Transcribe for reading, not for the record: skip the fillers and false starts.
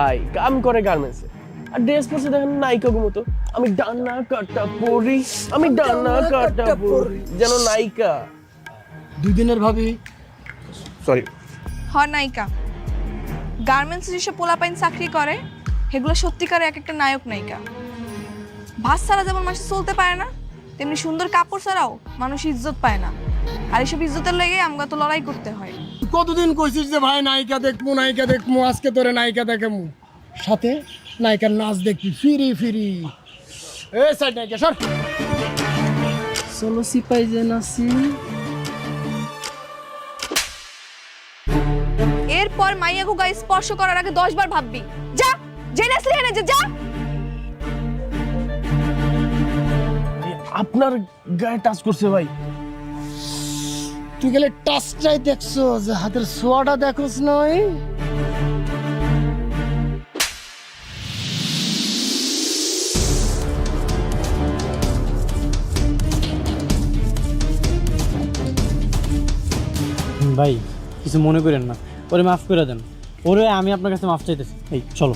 ভাই কাম করে গার্মেন্টসে আর ড্রেস পরছে দেখেন নায়িকা মতো। আমি ডানা কাটা পরি, আমি ডানা কাটা পরি যেন নায়িকা। 2 দিনের ভাবি সরি নায়িকা। গার্মেন্টসে যেসব পোলাপাইন চাকরি করে সেগুলো সত্যিকারে এক একটা নায়ক নায়িকা। ভাত ছাড়া যেমন মানুষ চলতে পারে না, তেমনি সুন্দর কাপড় ছাড়াও মানুষ ইজ্জত পায় না। আর এইসব ইজ্জতের লেগে আমাকে তো লড়াই করতে হয়। কতদিন কইছিস যে ভাই নায়িকা দেখমু, আজকে তোরে নায়িকা দেখামু, সাথে নায়িকার নাচ দেখবি ফিরি ফিরি। এ সাইড নায়িকা সর। চলো সিপাই যে নাচি। এরপর মাইয়াগো গায়ে স্পর্শ করার আগে 10 বার ভাববি। যা, জেনে আসলি এনে যা। আপনার গায়ে টাচ করছে ভাই। তুই গেলে টাচটাই দেখছো, যে হাতের ছোঁয়াটা দেখোস নয়। ভাই কিছু মনে করেন না, ওরে মাফ করে দেন। ওরে আমি আপনার কাছে মাফ চাইতেছি। এই চলো।